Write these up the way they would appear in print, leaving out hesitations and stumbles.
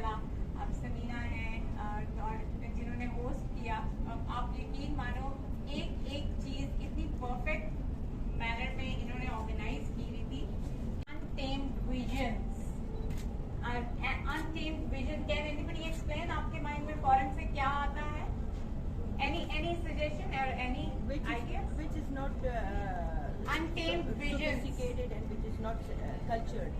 चला, अब समीना है और जिन्होंने होस्ट किया। अब आप यकीन मानो एक एक चीज इतनी परफेक्ट मैनर में इन्होंने ऑर्गेनाइज की हुई थी। Untamed visions, untamed vision, can anybody explain आपके माइंड में फौरन से क्या आता है? Any suggestion or any idea? Which is not Untamed visions. sophisticated and which is not cultured.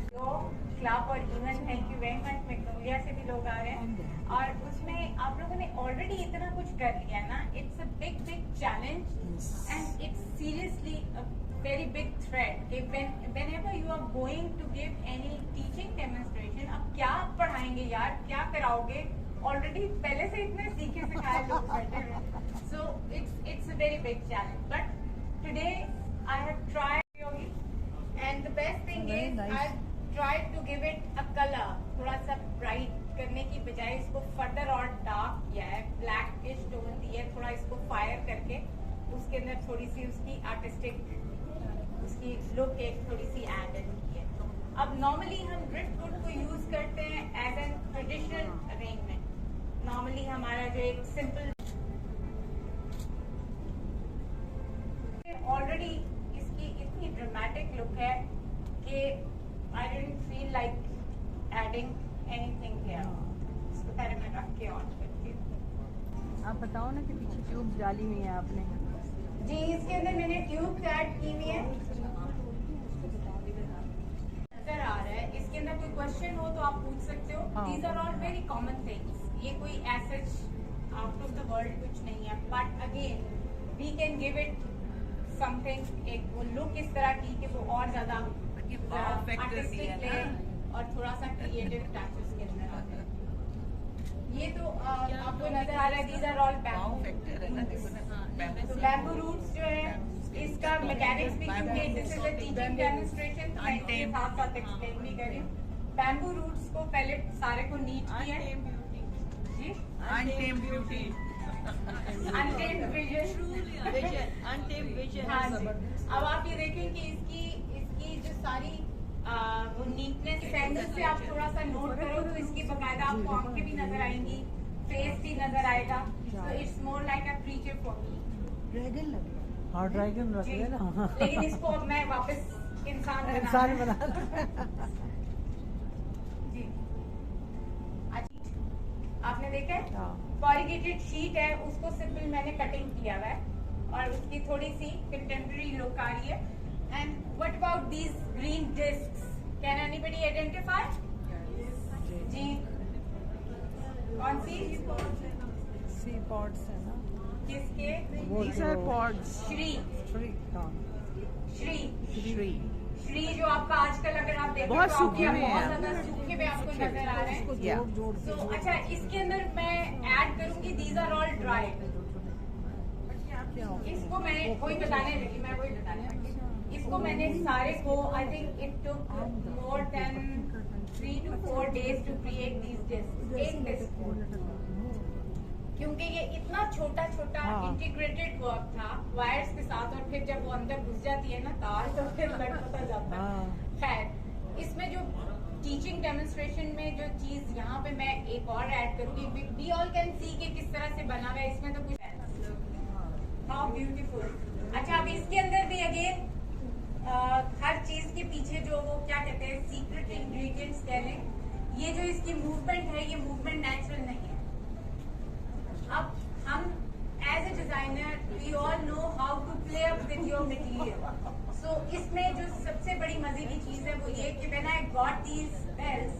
तो क्लब और even thank you very much, Magnolia से भी लोग आ रहे हैं और उसमें आप लोगों ने ऑलरेडी इतना कुछ कर लिया ना। It's a big challenge and it's seriously a very big threat कि whenever you are going to give any teaching demonstration, अब क्या पढ़ाएंगे यार, क्या कराओगे? ऑलरेडी पहले से इतने सीखे सिखाए लोग बैठे हुए। So it's a very big challenge, but today I have tried Yogi and the best thing is I tried to give it a colour, थोड़ा सा ब्राइट करने की बजाय इसको फर्दर और डार्क किया है, ब्लैकिश टोन दी है, थोड़ा इसको फायर करके उसके अंदर थोड़ी सी उसकी आर्टिस्टिक उसकी लुक एक थोड़ी सी एड की है। अब नॉर्मली हम ड्रिफ्टवुड को यूज करते हैं as an traditional arrangement. Normally हमारा जो एक सिंपल, ऑलरेडी इसकी इतनी ड्रामेटिक लुक है कि I didn't feel like adding anything here. इसको पहले मैं रख के ऑन करती हूँ। आप बताओ ना कि पीछे ट्यूब डाली हुई है आपने? जी, इसके अंदर मैंने ट्यूब ऐड की हुई है, नजर आ रहा है। इसके अंदर कोई क्वेश्चन हो तो आप पूछ सकते हो। These are all very common things, ये कोई एसेज आउट ऑफ द वर्ल्ड कुछ नहीं है, but again we can give it something, एक वो लुक इस तरह की कि वो और ज्यादा आर्टिस्टिक ले और थोड़ा सा क्रिएटिव टच उसके अंदर आते हैं। ये तो आपको नजर आ रहा है, these are all bamboo roots जो है, इसका मैकेनिक्स भी, क्योंकि this is a teaching demonstration, मैं इसके साथ साथ एक्सप्लेन भी करी। बैम्बू रूट्स को पहले सारे को नीट किया जी, Untamed beauty. Untamed vision, untamed vision. हाँ जी। अब आप ये देखें कि इसकी जो सारी वो नीटनेस सैंडल से आप थोड़ा सा नोट करो तो इसकी बकायदा आपको आंखें भी नजर आएंगी, फेस भी नजर आएगा। तो it's more like a creature for me. Dragon लग रहा है। हाँ, ड्रैगन रख ले ना। लेकिन इसको अब मैं वापस इंसान बना जी। अच्छा, आपने देखा है हाँ। कॉरिगेटेड शीट है, उसको सिंपल मैंने कटिंग किया हुआ है और उसकी थोड़ी सी कंटेम्प्रेरी लुक आ रही है। And what about these green discs, can anybody identify? जी, कौन सी? सी पॉड्स है ना? किसके? These are pods. श्री, हाँ। श्री श्री जो आपका आजकल अगर आप देखें बहुत तो सूखे आपके हुए हैं। बहुत ज्यादा सूखे हुए आपको नजर आ रहे हैं। Yeah. जोड़ तो अच्छा, इसके अंदर मैं ऐड करूंगी दीज आर ऑल ड्राई। इसको मैं वही बताने लगी, इसको मैंने सारे को I think it took more than 3 to 4 days to create these disc, एक डिस्क, क्योंकि ये इतना छोटा छोटा इंटीग्रेटेड वर्क था वायर्स के साथ, और फिर जब वो अंदर घुस जाती है ना तार तो फिर लटकता जाता है। खैर, इसमें जो टीचिंग डेमोन्स्ट्रेशन में जो चीज यहाँ पे मैं एक और ऐड करूंगी, वी ऑल कैन सी कि किस तरह से बना हुआ है, इसमें तो कुछ हाउ ब्यूटीफुल। अच्छा, अब इसके अंदर भी अगेन हर चीज के पीछे जो वो क्या कहते हैं सीक्रेट इंग्रेडिएंट्स कह लें, ये जो इसकी मूवमेंट है, ये मूवमेंट नेचुरल नहीं है। अब हम as a designer we all know how to play up with your material. So इसमें जो सबसे बड़ी मजे की चीज है वो ये कि when I got these bells,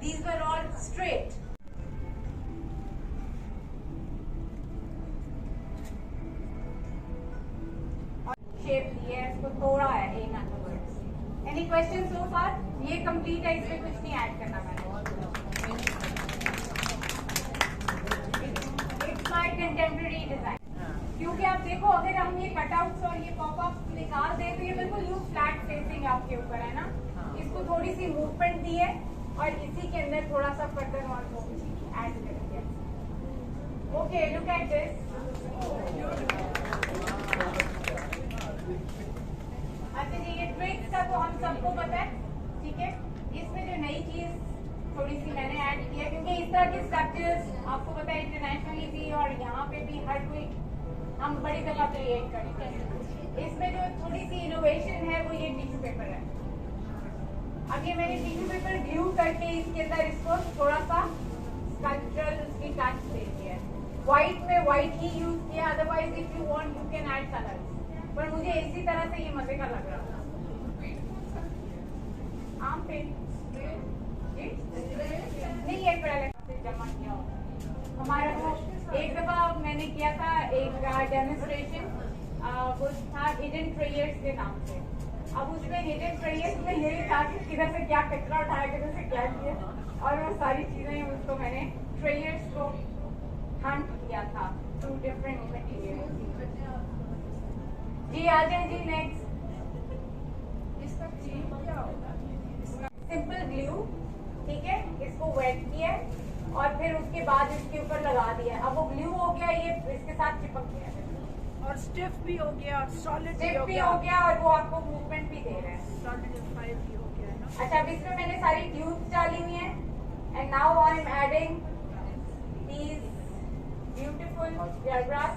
these were all straight. Shape ली है, इसको तोड़ा है in other words. Any question so far? ये कंप्लीट है, इसमें कुछ नहीं ऐड करना मैंने। It's my contemporary design. क्योंकि आप देखो, अगर हम ये कटआउट्स और ये पॉपअप निकाल दें तो ये बिल्कुल यू फ्लैट फेसिंग आपके ऊपर है ना। इसको थोड़ी सी मूवमेंट दी है और इसी के अंदर थोड़ा सा फर्दर और वो ऐड करेंगे। Okay, look at this. अच्छा जी, ये ट्रिक्स का तो हम सबको पता है, ठीक है। इसमें जो नई चीज थोड़ी सी मैंने ऐड की है, क्योंकि इस तरह के स्ट्रक्चर्स आपको पता है इंटरनेशनली भी और यहाँ पे भी हर कोई हम बड़ी दफा क्रिएट करते हैं। इसमें जो थोड़ी सी इनोवेशन है वो ये टिश्यू पेपर है। अब ये मैंने टिश्यू पेपर ग्लू करके इसके अंदर इसको थोड़ा सा स्ट्रक्चरल उसकी टच दे दिया है। व्हाइट में व्हाइट ही यूज किया, otherwise if you want you can add colours, पर मुझे इसी तरह से ये मजे का लग रहा था। आम पेंट नहीं है, पहले जमा किया होगा हमारा वो एक दफा मैंने किया था एक डेमोन्स्ट्रेशन, वो था हिडन ट्रेयर्स के नाम से। अब उसमें हिडन ट्रेयर्स में ये भी था कि किधर से क्या कचरा उठाया, किधर से क्या किया, और वो सारी चीजें उसको मैंने ट्रेयर्स को हंट किया था थ्रू डिफरेंट मटेरियल। जी आ जाए जी नेक्स्ट। इसका क्या होगा? सिंपल ग्लू, ठीक है, इसको वेट किया और फिर उसके बाद इसके ऊपर लगा दिया। अब वो ग्लू हो गया, ये इसके साथ चिपक गया और स्टिफ भी हो गया और सॉलिड स्टिफ भी हो गया और वो आपको मूवमेंट भी दे रहा है। सॉलिडिफाई भी हो गया है ना। अच्छा, अब इसमें मैंने सारी ट्यूब्स डाली हुई हैं and now I am adding these beautiful airbrush.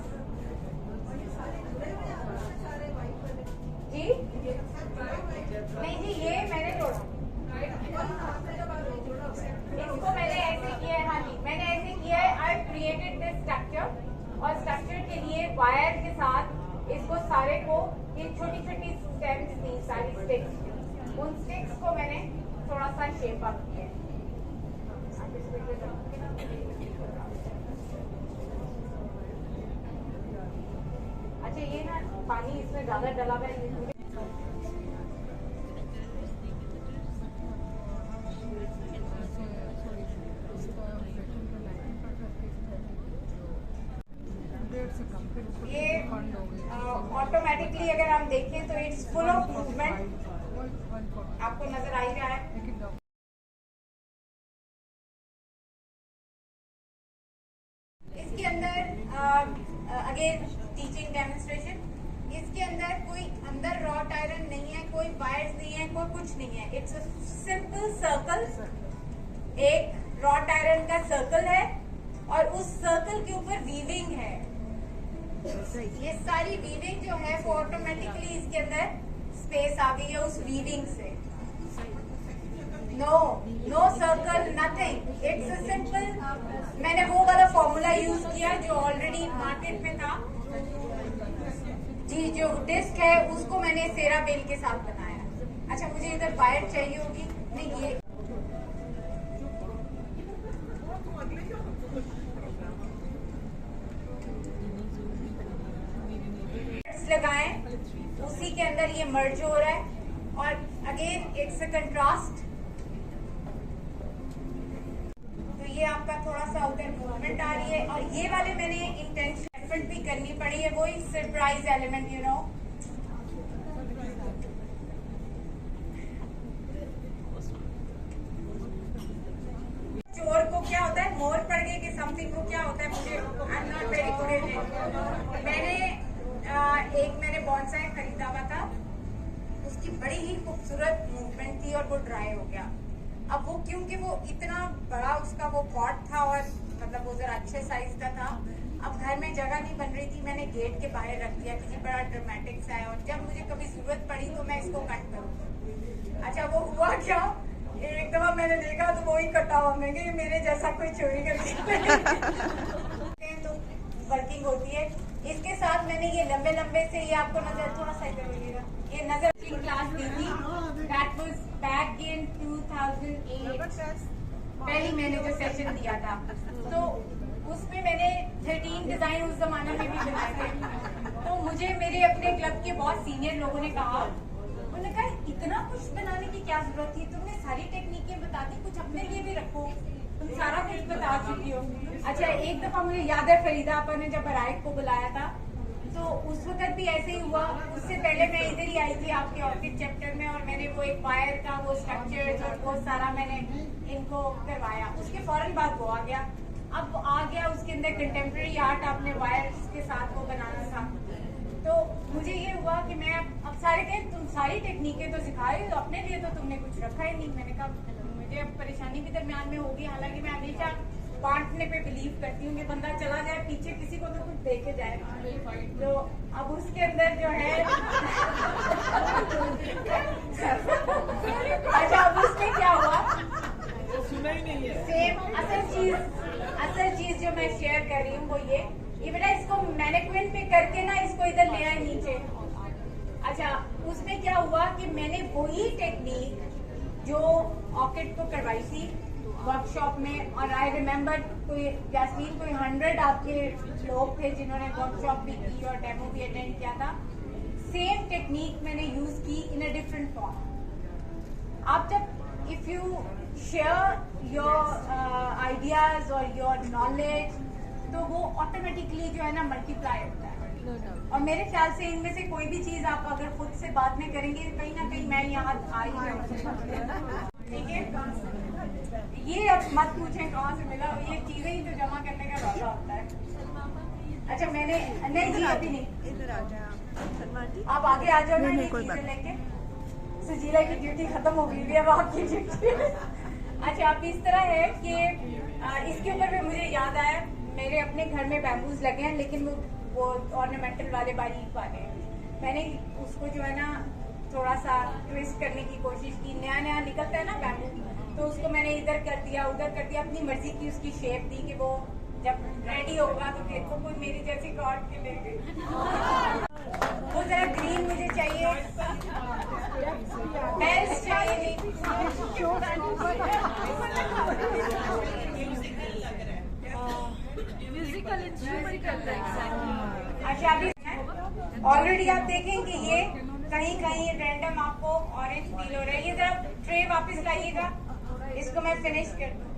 जी नहीं जी, ये मैंने जोड़ा, इसको मैंने ऐसे किया है। हाँ जी, मैंने ऐसे किया है। आई क्रिएटेड दिस स्ट्रक्चर, और स्ट्रक्चर के लिए वायर के साथ इसको सारे को ये छोटी छोटी स्टेम्स थी, सारी स्टिक्स, उन स्टिक्स को मैंने थोड़ा सा शेप अप किया। अच्छा, ये ना पानी इसमें ज्यादा डला हुआ है। ये ऑटोमेटिकली अगर हम देखें तो इट्स फुल ऑफ मूवमेंट, आपको नजर आ ही रहा है। इसके अंदर अगेन टीचिंग डेमोन्स्ट्रेशन, इसके अंदर कोई अंदर रॉट आयरन नहीं है, कोई वायर्स नहीं है, कोई कुछ नहीं है। इट्स अ सिंपल सर्कल, एक रॉट आयरन का सर्कल है और उस सर्कल के ऊपर वीविंग है। ये सारी वीविंग जो है वो ऑटोमेटिकली इसके अंदर स्पेस आ गई है उस वीविंग से। No circle, nothing, it's a simple. मैंने वो वाला फॉर्मूला यूज किया जो ऑलरेडी मार्केट में था जी। जो डिस्क है उसको मैंने सेराबेल के साथ बनाया। अच्छा, मुझे इधर वायर चाहिए होगी, नहीं ये लगाएं, उसी के अंदर ये मर्ज हो रहा है। और अगेन इट्स अ कंट्रास्ट, तो ये आपका थोड़ा सा उधर मूवमेंट आ रही है। और ये वाले मैंने इंटेंशन एफर्ट भी करनी पड़ी है, वही सरप्राइज एलिमेंट, यू नो। चोर को क्या होता है, मोर पड़ गए कि समथिंग को क्या होता है, मुझे I am not very good at it. मैंने बॉन्साई खरीदा हुआ था, उसकी बड़ी ही खूबसूरत मूवमेंट थी और वो ड्राई हो गया। अब वो क्योंकि वो इतना बड़ा उसका वो पॉट था और मतलब वो जरा अच्छे साइज का था, अब घर में जगह नहीं बन रही थी, मैंने गेट के बाहर रख दिया कि बड़ा ड्रामेटिक सा है और जब मुझे कभी जरूरत पड़ी तो मैं इसको कट करूँ। अच्छा, वो हुआ क्या, एक दफा मैंने देखा तो वो ही कटा हुआ, मैं कि मेरे जैसा कोई चोरी करके तो वर्किंग होती है। इसके साथ मैंने ये लंबे लंबे से, ये आपको नजर थोड़ा सा इधर मिलेगा, ये नजर क्लास दी थी, दैट वाज बैक इन 2008, पहली मैंने जो सेशन दिया था, तो उसमें मैंने 13 डिजाइन उस जमाने में भी बनाए थे। तो मुझे मेरे अपने क्लब के बहुत सीनियर लोगों ने कहा, उन्होंने कहा इतना कुछ बनाने की क्या जरूरत थी, तुमने सारी टेक्निकें बता दी, कुछ अपने लिए भी रखो, तुम सारा कुछ बता चुकी हो। अच्छा, एक दफा मुझे याद है फरीदा आपा ने जब बराइक को बुलाया था, तो उस वक्त भी ऐसे ही हुआ। उससे पहले मैं इधर ही आई थी आपके ऑर्किड चैप्टर में, और मैंने वो एक वायर का वो स्ट्रक्चर्स और वो सारा मैंने इनको करवाया। उसके फौरन बाद वो आ गया, अब आ गया उसके अंदर कंटेम्प्रेरी आर्ट, आपने वायर्स के साथ वो बनाना था। तो मुझे ये हुआ कि मैं अब सारे कहें तुम सारी टेक्निकें तो सिखाए, तो अपने लिए तो तुमने कुछ रखा ही नहीं। मैंने कहा मुझे अब परेशानी भी दरमियान में होगी। हालांकि मैं हमेशा बांटने पे बिलीव करती हूँ कि बंदा चला जाए पीछे किसी को तो कुछ दे के जाए। तो अब उसके अंदर जो है अच्छा, अब उसमें क्या हुआ, सेम असल चीज जो मैं शेयर कर रही हूँ वो ये बेटा इसको मैनेक्विन पे करके ना इसको इधर ले आए नीचे। अच्छा, उसमें क्या हुआ कि मैंने वही टेक्निक जो ऑर्किड को करवाई थी वर्कशॉप में, और आई रिमेम्बर कोई जैस्मीन कोई 100 आपके लोग थे जिन्होंने वर्कशॉप भी की और डेमो भी अटेंड किया था। सेम टेक्निक मैंने यूज की इन अ डिफरेंट फॉर्म। आप जब if you share your ideas और योर नॉलेज तो वो ऑटोमेटिकली जो है ना मल्टीप्लाई होता है। और मेरे ख्याल से इनमें से कोई भी चीज आप अगर खुद से बात में करेंगे कहीं ना कहीं मैं यहाँ आई हूँ। ठीक है, ये अब मत पूछें कहाँ से मिला, ये चीजें ही तो जमा करने का वादा होता है। अच्छा मैंने नहीं जी अभी नहीं, इधर आ जाए आप आगे आ जाओ ना ये चीजें लेके। सजीला की ड्यूटी खत्म हो गई है, अब आपकी ड्यूटी। अच्छा, अब इस तरह है कि इसके ऊपर भी मुझे याद आया, मेरे अपने घर में बैम्बूज लगे हैं लेकिन वो ऑर्नामेंटल वाले बारीक वाले हैं। मैंने उसको जो है ना थोड़ा सा ट्विस्ट करने की कोशिश की, नया नया निकलता है ना बैम्बू, तो उसको मैंने इधर कर दिया उधर कर दिया, अपनी मर्जी की उसकी शेप दी कि वो जब रेडी होगा तो फिर को कोई मेरी जैसी काट के लेंगे। वो जरा ग्रीन मुझे चाहिए, बेल्स चाहिए। अच्छा, अभी ऑलरेडी आप देखें कि ये कहीं कहीं रैंडम आपको ऑरेंज फील हो रहा है। ये जरा ट्रे वापस लाइएगा, इसको मैं फिनिश कर दूं।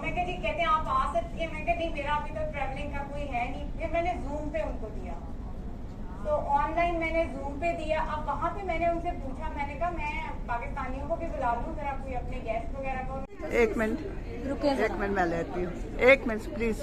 मैं कहा जी कहते हैं आप आ सकती हैं, मैं कहा नहीं मेरा अभी तो ट्रैवलिंग का कोई है नहीं। फिर मैंने जूम पे उनको दिया, तो ऑनलाइन मैंने जूम पे दिया। अब वहाँ पे मैंने उनसे पूछा, मैंने कहा मैं पाकिस्तानियों को भी बुला लूँ जरा, कोई अपने गेस्ट वगैरह को। एक मिनट मैं लेती हूँ, एक मिनट प्लीज।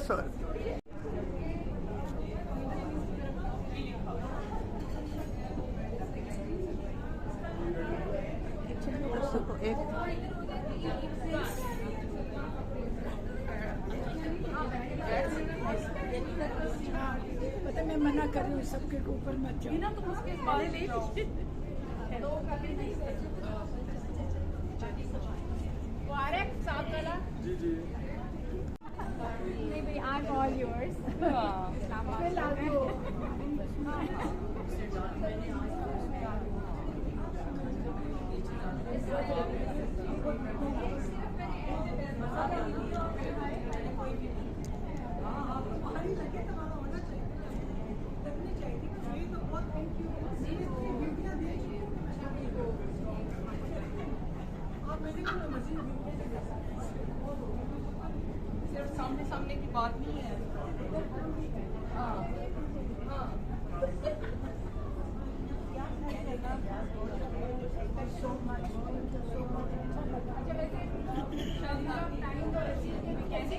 पता मैं मना कर रही हूँ सबके ऊपर मत जाओ ना, तुम उसके बाद ले नहीं भाई, आई एम ऑल योर्स। सामने सामने की बात नहीं है। कैसे